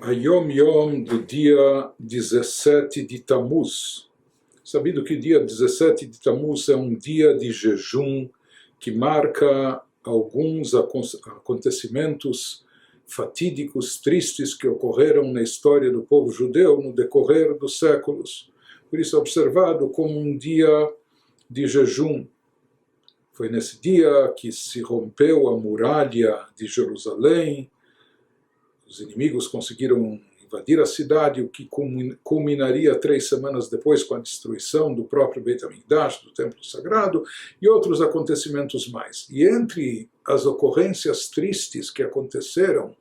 a Yom Yom do dia 17 de Tammuz. Sabido que o dia 17 de Tammuz é um dia de jejum que marca alguns acontecimentos fatídicos, tristes que ocorreram na história do povo judeu no decorrer dos séculos. Por isso é observado como um dia de jejum. Foi nesse dia que se rompeu a muralha de Jerusalém. Os inimigos conseguiram invadir a cidade, o que culminaria 3 semanas depois com a destruição do próprio Beit HaMikdash, do templo sagrado, e outros acontecimentos mais. E entre as ocorrências tristes que aconteceram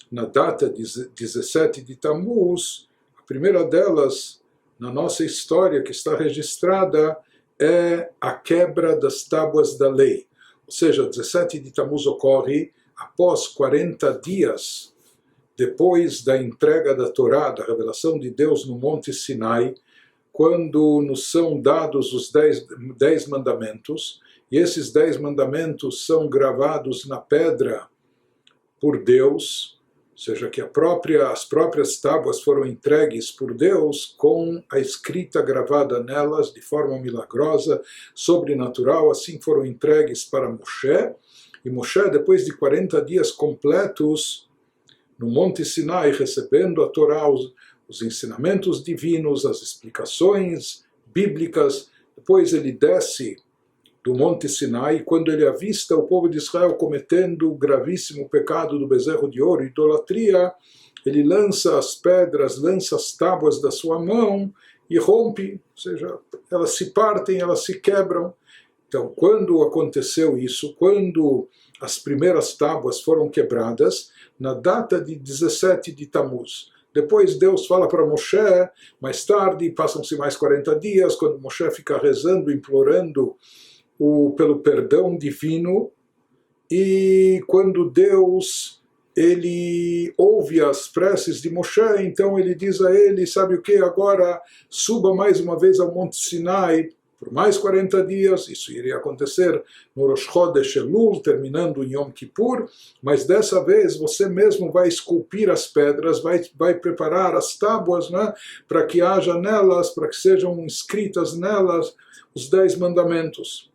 na data de 17 de Tammuz, a primeira delas, na nossa história que está registrada, é a quebra das tábuas da lei. Ou seja, 17 de Tammuz ocorre após 40 dias depois da entrega da Torá, da revelação de Deus no Monte Sinai, quando nos são dados os 10 mandamentos, e esses 10 mandamentos são gravados na pedra por Deus, ou seja, que as próprias tábuas foram entregues por Deus com a escrita gravada nelas de forma milagrosa, sobrenatural, assim foram entregues para Moshe, e Moshe, depois de 40 dias completos, no Monte Sinai, recebendo a Torá, os ensinamentos divinos, as explicações bíblicas. Depois ele desce do Monte Sinai, e quando ele avista o povo de Israel cometendo o gravíssimo pecado do bezerro de ouro, idolatria, ele lança as pedras, lança as tábuas da sua mão e rompe, ou seja, elas se partem, elas se quebram. Então, quando aconteceu isso, quando as primeiras tábuas foram quebradas, na data de 17 de Tammuz. Depois Deus fala para Moshe, mais tarde, passam-se mais 40 dias, quando Moshe fica rezando, implorando pelo perdão divino, e quando Deus ele ouve as preces de Moshe, então ele diz a ele, sabe o que, agora suba mais uma vez ao Monte Sinai, por mais 40 dias, isso iria acontecer no Rosh Chodesh Elul, terminando em Yom Kippur, mas dessa vez você mesmo vai esculpir as pedras, vai preparar as tábuas, né, para que haja nelas, para que sejam escritas nelas os 10 mandamentos.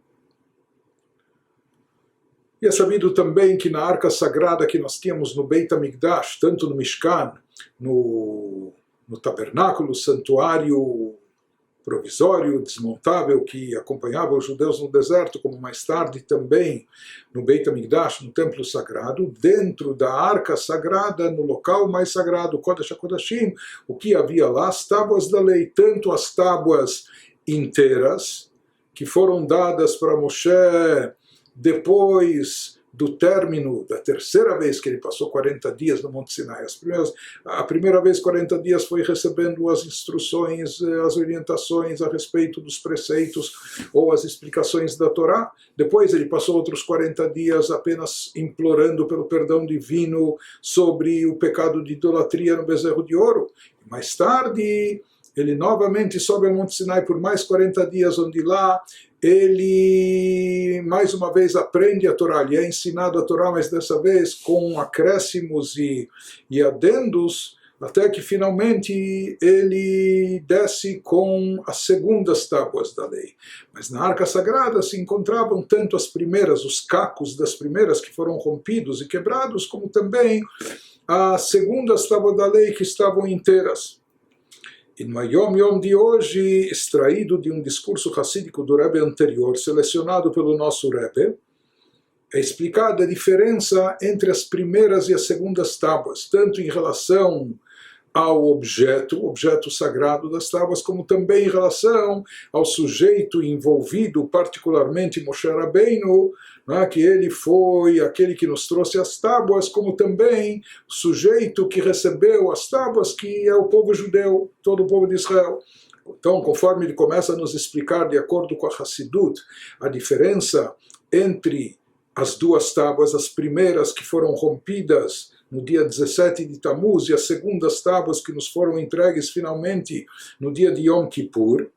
E é sabido também que na arca sagrada que nós tínhamos no Beit HaMikdash, tanto no Mishkan, no tabernáculo, santuário provisório, desmontável, que acompanhava os judeus no deserto, como mais tarde também no Beit HaMikdash, no templo sagrado, dentro da arca sagrada, no local mais sagrado, Kodesh HaKodashim, o que havia lá? As tábuas da lei, tanto as tábuas inteiras, que foram dadas para Moshe depois do término da terceira vez que ele passou 40 dias no Monte Sinai. A primeira vez 40 dias foi recebendo as instruções, as orientações a respeito dos preceitos ou as explicações da Torá. Depois ele passou outros 40 dias apenas implorando pelo perdão divino sobre o pecado de idolatria no bezerro de ouro. Mais tarde ele novamente sobe ao Monte Sinai por mais 40 dias, onde lá ele mais uma vez aprende a Torá, ele é ensinado a Torá, mas dessa vez com acréscimos e adendos, até que finalmente ele desce com as segundas tábuas da lei. Mas na arca sagrada se encontravam tanto as primeiras, os cacos das primeiras que foram rompidos e quebrados, como também as segundas tábuas da lei que estavam inteiras. E no Yom Yom de hoje, extraído de um discurso racídico do Rebbe anterior, selecionado pelo nosso Rebbe, é explicada a diferença entre as primeiras e as segundas tábuas, tanto em relação ao objeto sagrado das tábuas, como também em relação ao sujeito envolvido, particularmente Moshe Rabbeinu, que ele foi aquele que nos trouxe as tábuas, como também o sujeito que recebeu as tábuas, que é o povo judeu, todo o povo de Israel. Então, conforme ele começa a nos explicar, de acordo com a Hassidut, a diferença entre as duas tábuas, as primeiras que foram rompidas no dia 17 de Tammuz, e as segundas tábuas que nos foram entregues finalmente no dia de Yom Kippur.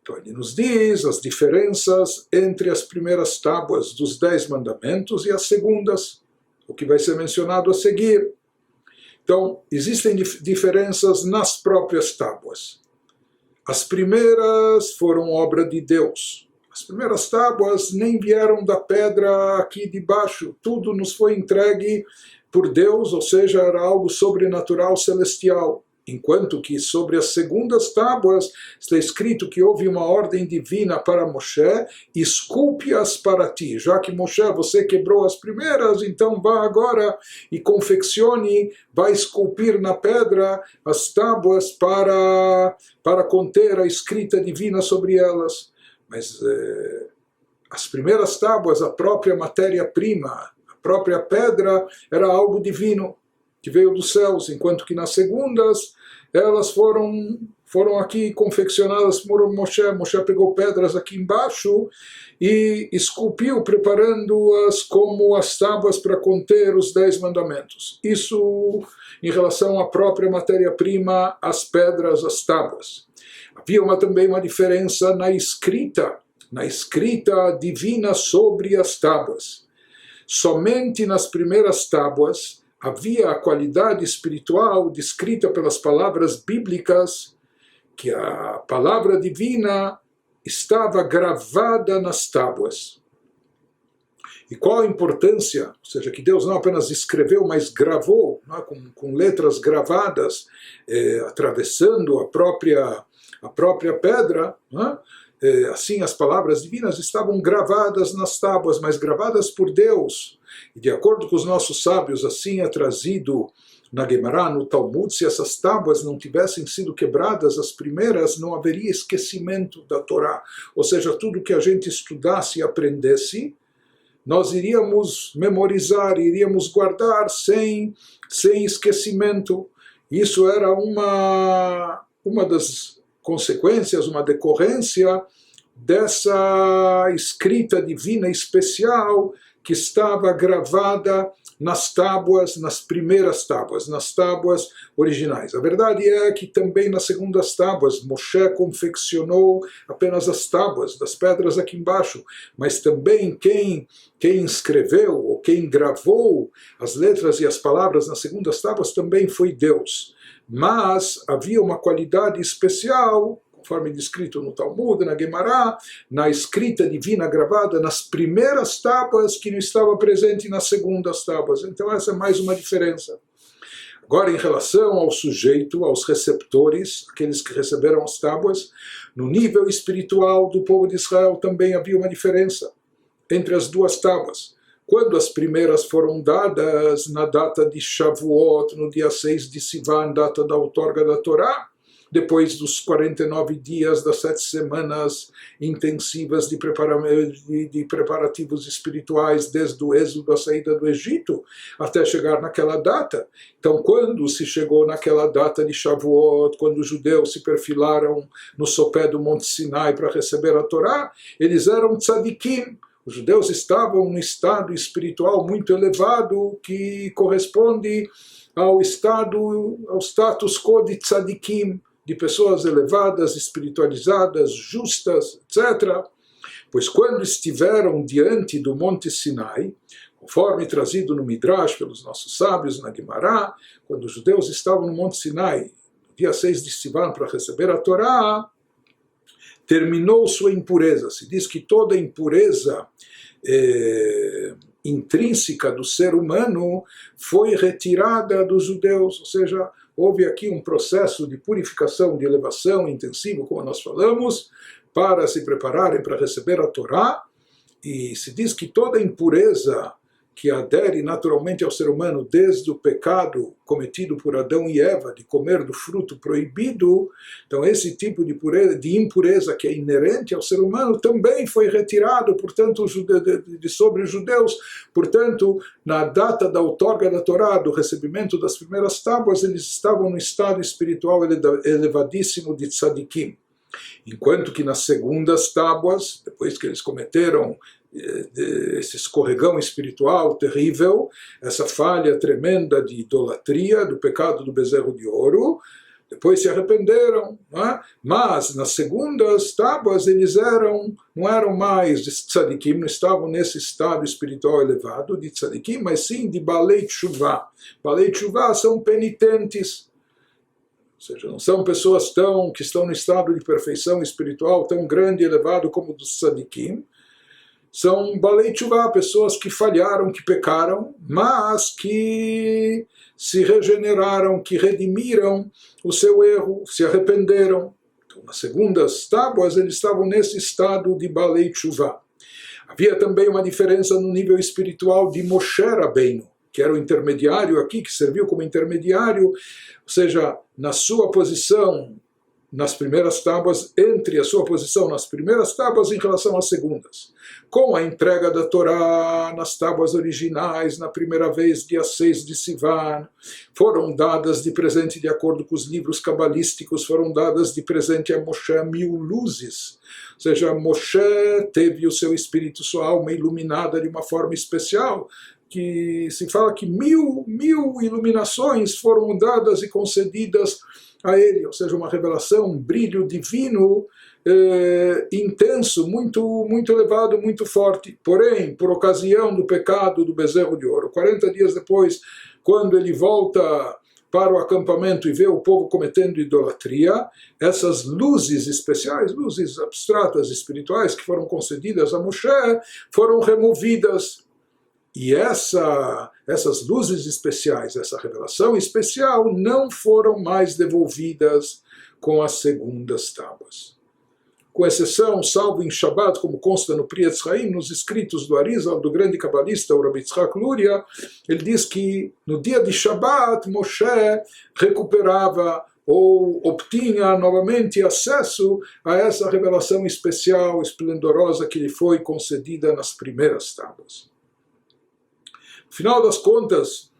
Então ele nos diz as diferenças entre as primeiras tábuas dos 10 mandamentos e as segundas, o que vai ser mencionado a seguir. Então, existem diferenças nas próprias tábuas. As primeiras foram obra de Deus. As primeiras tábuas nem vieram da pedra aqui de baixo. Tudo nos foi entregue por Deus, ou seja, era algo sobrenatural, celestial. Enquanto que sobre as segundas tábuas está escrito que houve uma ordem divina para Moshe: esculpe-as para ti. Já que Moshe, você quebrou as primeiras, então vá agora e confeccione, vai esculpir na pedra as tábuas para conter a escrita divina sobre elas. Mas as primeiras tábuas, a própria matéria-prima, a própria pedra, era algo divino que veio dos céus, enquanto que nas segundas elas foram aqui confeccionadas por Moshe. Moshe pegou pedras aqui embaixo e esculpiu, preparando-as como as tábuas para conter os 10 mandamentos. Isso em relação à própria matéria-prima, as pedras, as tábuas. Havia também uma diferença na escrita divina sobre as tábuas. Somente nas primeiras tábuas havia a qualidade espiritual descrita pelas palavras bíblicas, que a palavra divina estava gravada nas tábuas. E qual a importância? Ou seja, que Deus não apenas escreveu, mas gravou, não é? com letras gravadas, atravessando a própria pedra, não é? Assim as palavras divinas estavam gravadas nas tábuas, mas gravadas por Deus. E de acordo com os nossos sábios, assim é trazido na Gemara, no Talmud, se essas tábuas não tivessem sido quebradas, as primeiras, não haveria esquecimento da Torá. Ou seja, tudo que a gente estudasse e aprendesse, nós iríamos memorizar, iríamos guardar sem esquecimento. Isso era uma das consequências, uma decorrência dessa escrita divina especial que estava gravada nas tábuas, nas primeiras tábuas, nas tábuas originais. A verdade é que também nas segundas tábuas, Moshe confeccionou apenas as tábuas das pedras aqui embaixo, mas também quem escreveu ou quem gravou as letras e as palavras nas segundas tábuas também foi Deus. Mas havia uma qualidade especial, conforme descrito no Talmud, na Gemara, na escrita divina gravada nas primeiras tábuas, que não estava presente nas segundas tábuas. Então essa é mais uma diferença. Agora, em relação ao sujeito, aos receptores, aqueles que receberam as tábuas, no nível espiritual do povo de Israel também havia uma diferença entre as duas tábuas. Quando as primeiras foram dadas na data de Shavuot, no dia 6 de Sivan, data da outorga da Torá, depois dos 49 dias das 7 semanas intensivas de preparativos espirituais, desde o êxodo, a saída do Egito, até chegar naquela data. Então, quando se chegou naquela data de Shavuot, quando os judeus se perfilaram no sopé do Monte Sinai para receber a Torá, eles eram tzadikim. Os judeus estavam num estado espiritual muito elevado, que corresponde ao status quo de tzadikim, de pessoas elevadas, espiritualizadas, justas, etc. Pois quando estiveram diante do Monte Sinai, conforme trazido no Midrash pelos nossos sábios na Gemara, quando os judeus estavam no Monte Sinai, no dia 6 de Sivan, para receber a Torá, terminou sua impureza. Se diz que toda impureza intrínseca do ser humano foi retirada dos judeus, ou seja, houve aqui um processo de purificação, de elevação intensivo, como nós falamos, para se prepararem para receber a Torá, e se diz que toda impureza que adere naturalmente ao ser humano desde o pecado cometido por Adão e Eva de comer do fruto proibido, então esse tipo de impureza que é inerente ao ser humano também foi retirado, portanto, sobre os judeus. Portanto, na data da outorga da Torá, do recebimento das primeiras tábuas, eles estavam no estado espiritual elevadíssimo de tzadikim. Enquanto que nas segundas tábuas, depois que eles cometeram esse escorregão espiritual terrível, essa falha tremenda de idolatria, do pecado do bezerro de ouro, depois se arrependeram, não é? Mas nas segundas tábuas eles não eram mais de tzadikim, não estavam nesse estado espiritual elevado de tzadikim, mas sim de balei tshuvah. Balei tshuvah são penitentes, ou seja, não são pessoas que estão no estado de perfeição espiritual tão grande e elevado como dos tzadikim. São balei tshuvah, pessoas que falharam, que pecaram, mas que se regeneraram, que redimiram o seu erro, se arrependeram. Então, nas segundas tábuas, eles estavam nesse estado de balei tshuvah. Havia também uma diferença no nível espiritual de Moshe Rabbeinu, que era o intermediário aqui, que serviu como intermediário, ou seja, na sua posição nas primeiras tábuas, entre a sua posição nas primeiras tábuas em relação às segundas. Com a entrega da Torá nas tábuas originais, na primeira vez, dia 6 de Sivan, foram dadas de presente, de acordo com os livros cabalísticos, foram dadas de presente a Moshe 1000 luzes. Ou seja, Moshe teve o seu espírito, sua alma iluminada de uma forma especial, que se fala que mil iluminações foram dadas e concedidas a ele, ou seja, uma revelação, um brilho divino intenso, muito elevado, muito forte. Porém, por ocasião do pecado do bezerro de ouro, 40 dias depois, quando ele volta para o acampamento e vê o povo cometendo idolatria, essas luzes especiais, luzes abstratas, espirituais, que foram concedidas a Moshe, foram removidas. E essas luzes especiais, essa revelação especial, não foram mais devolvidas com as segundas tábuas. Com exceção, salvo em Shabbat, como consta no Pri Etz Chaim, nos escritos do Arizal, do grande cabalista, o Rabbi Yitzhak Luria, ele diz que no dia de Shabbat, Moshe recuperava ou obtinha novamente acesso a essa revelação especial, esplendorosa, que lhe foi concedida nas primeiras tábuas. No final das contas,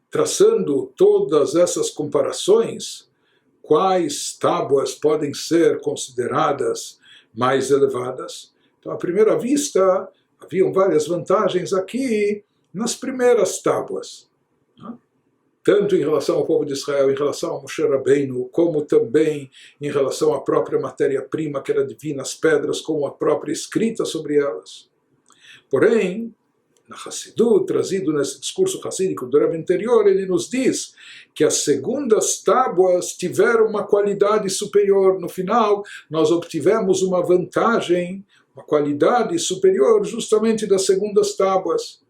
traçando todas essas comparações, quais tábuas podem ser consideradas mais elevadas? Então, à primeira vista, haviam várias vantagens aqui nas primeiras tábuas, né? Tanto em relação ao povo de Israel, em relação a Moshe Rabbeinu, como também em relação à própria matéria-prima, que era divina, as pedras, como a própria escrita sobre elas. Porém, na Hassidut, trazido nesse discurso hassídico do Rebbe anterior, ele nos diz que as segundas tábuas tiveram uma qualidade superior. No final, nós obtivemos uma vantagem, uma qualidade superior justamente das segundas tábuas.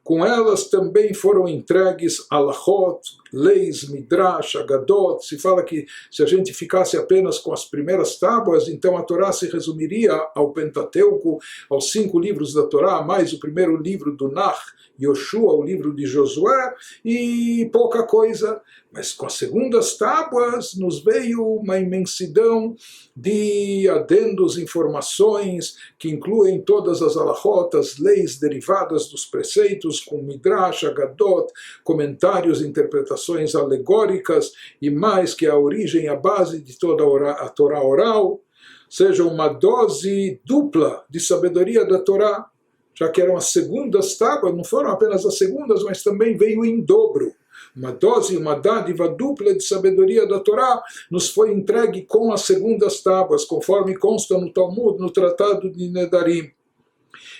Com elas também foram entregues alachot, leis, midrash, agadot. Se fala que se a gente ficasse apenas com as primeiras tábuas, então a Torá se resumiria ao Pentateuco, aos 5 livros da Torá, mais o primeiro livro do Nach, Yoshua, o livro de Josué, e pouca coisa. Mas com as segundas tábuas nos veio uma imensidão de adendos, informações, que incluem todas as alahotas, leis derivadas dos preceitos, com midrash, agadot, comentários, interpretações alegóricas, e mais que a origem, a base de toda a Torá oral, seja uma dose dupla de sabedoria da Torá, já que eram as segundas tábuas, não foram apenas as segundas, mas também veio em dobro. Uma dose, uma dádiva dupla de sabedoria da Torá nos foi entregue com as segundas tábuas, conforme consta no Talmud, no Tratado de Nedarim.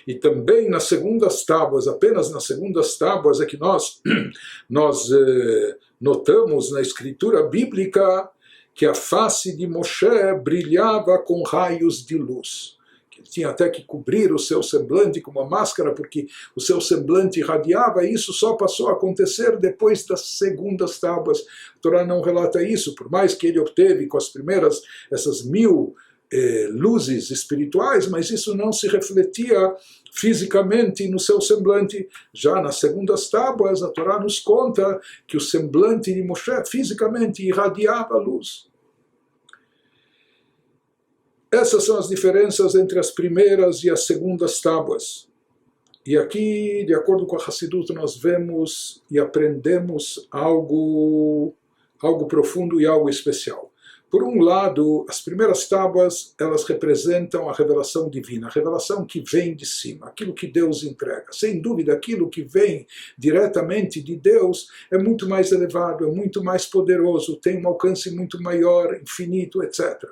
E também nas segundas tábuas, apenas nas segundas tábuas é que nós notamos na escritura bíblica que a face de Moshe brilhava com raios de luz. Ele tinha até que cobrir o seu semblante com uma máscara, porque o seu semblante irradiava, e isso só passou a acontecer depois das segundas tábuas. A Torá não relata isso, por mais que ele obteve com as primeiras, essas 1000 luzes espirituais, mas isso não se refletia fisicamente no seu semblante. Já nas segundas tábuas, a Torá nos conta que o semblante de Moshe fisicamente irradiava luz. Essas são as diferenças entre as primeiras e as segundas tábuas. E aqui, de acordo com a Hassidut, nós vemos e aprendemos algo profundo e algo especial. Por um lado, as primeiras tábuas, elas representam a revelação divina, a revelação que vem de cima, aquilo que Deus entrega. Sem dúvida, aquilo que vem diretamente de Deus é muito mais elevado, é muito mais poderoso, tem um alcance muito maior, infinito, etc.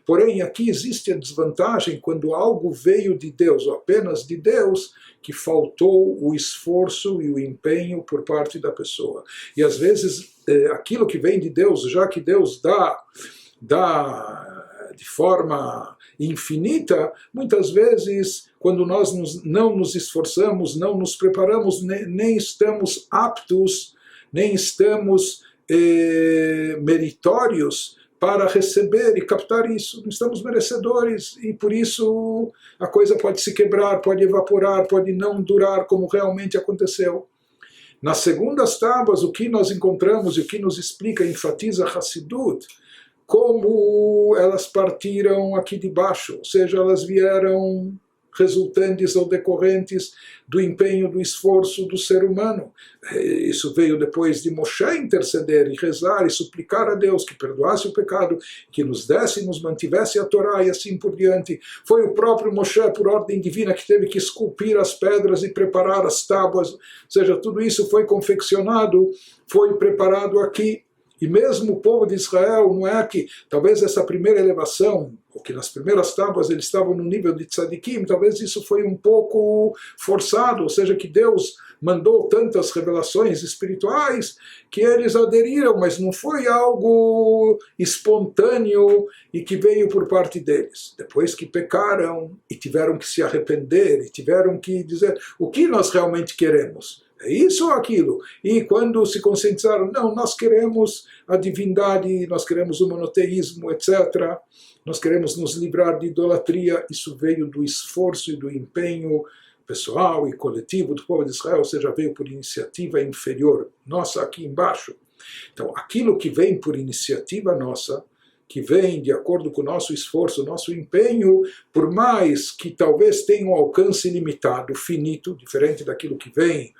Porém, aqui existe a desvantagem quando algo veio de Deus, ou apenas de Deus, que faltou o esforço e o empenho por parte da pessoa. E às vezes, aquilo que vem de Deus, já que Deus dá de forma infinita, muitas vezes, quando nós não nos esforçamos, não nos preparamos, nem estamos aptos, nem estamos meritórios para receber e captar isso. Não estamos merecedores e por isso a coisa pode se quebrar, pode evaporar, pode não durar como realmente aconteceu. Nas segundas tábuas, o que nós encontramos e o que nos explica, enfatiza Hassidut, como elas partiram aqui de baixo, ou seja, elas vieram resultantes ou decorrentes do empenho, do esforço do ser humano. Isso veio depois de Moshe interceder e rezar e suplicar a Deus que perdoasse o pecado, que nos desse e nos mantivesse a Torá e assim por diante. Foi o próprio Moshe, por ordem divina, que teve que esculpir as pedras e preparar as tábuas. Ou seja, tudo isso foi confeccionado, foi preparado aqui. E mesmo o povo de Israel, não é que talvez essa primeira elevação, ou que nas primeiras tábuas eles estavam no nível de tzadikim, talvez isso foi um pouco forçado, ou seja, que Deus mandou tantas revelações espirituais que eles aderiram, mas não foi algo espontâneo e que veio por parte deles. Depois que pecaram e tiveram que se arrepender e tiveram que dizer o que nós realmente queremos. É isso ou aquilo? E quando se conscientizaram, não, nós queremos a divindade, nós queremos o monoteísmo, etc. Nós queremos nos livrar de idolatria. Isso veio do esforço e do empenho pessoal e coletivo do povo de Israel, ou seja, veio por iniciativa inferior nossa aqui embaixo. Então, aquilo que vem por iniciativa nossa, que vem de acordo com o nosso esforço, o nosso empenho, por mais que talvez tenha um alcance limitado, finito, diferente daquilo que vem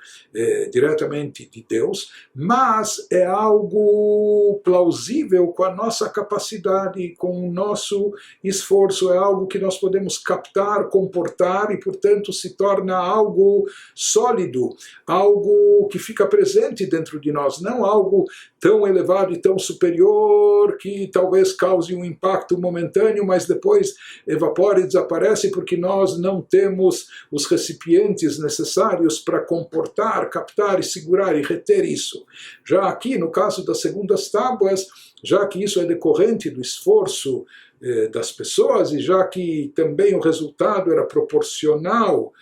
diretamente de Deus, mas é algo plausível com a nossa capacidade, com o nosso esforço, é algo que nós podemos captar, comportar e, portanto, se torna algo sólido, algo que fica presente dentro de nós, não algo tão elevado e tão superior que talvez cause um impacto momentâneo, mas depois evapora e desaparece porque nós não temos os recipientes necessários para comportar, captar e segurar e reter isso. Já aqui, no caso das segundas tábuas, já que isso é decorrente do esforço das pessoas e já que também o resultado era proporcional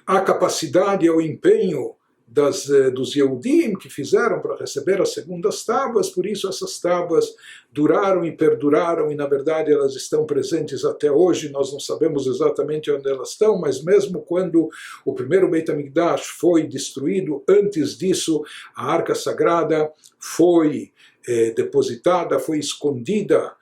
à capacidade e ao empenho dos Yehudim que fizeram para receber as segundas tábuas, por isso essas tábuas duraram e perduraram e na verdade elas estão presentes até hoje, nós não sabemos exatamente onde elas estão, mas mesmo quando o primeiro Beit HaMikdash foi destruído, antes disso a Arca Sagrada foi depositada, foi escondida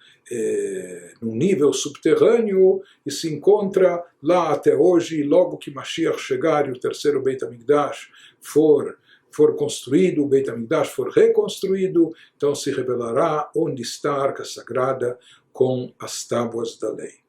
num nível subterrâneo e se encontra lá até hoje, logo que Mashiach chegar e o terceiro Beit HaMikdash for construído, o Beit HaMikdash for reconstruído, então se revelará onde está a Arca Sagrada com as tábuas da lei.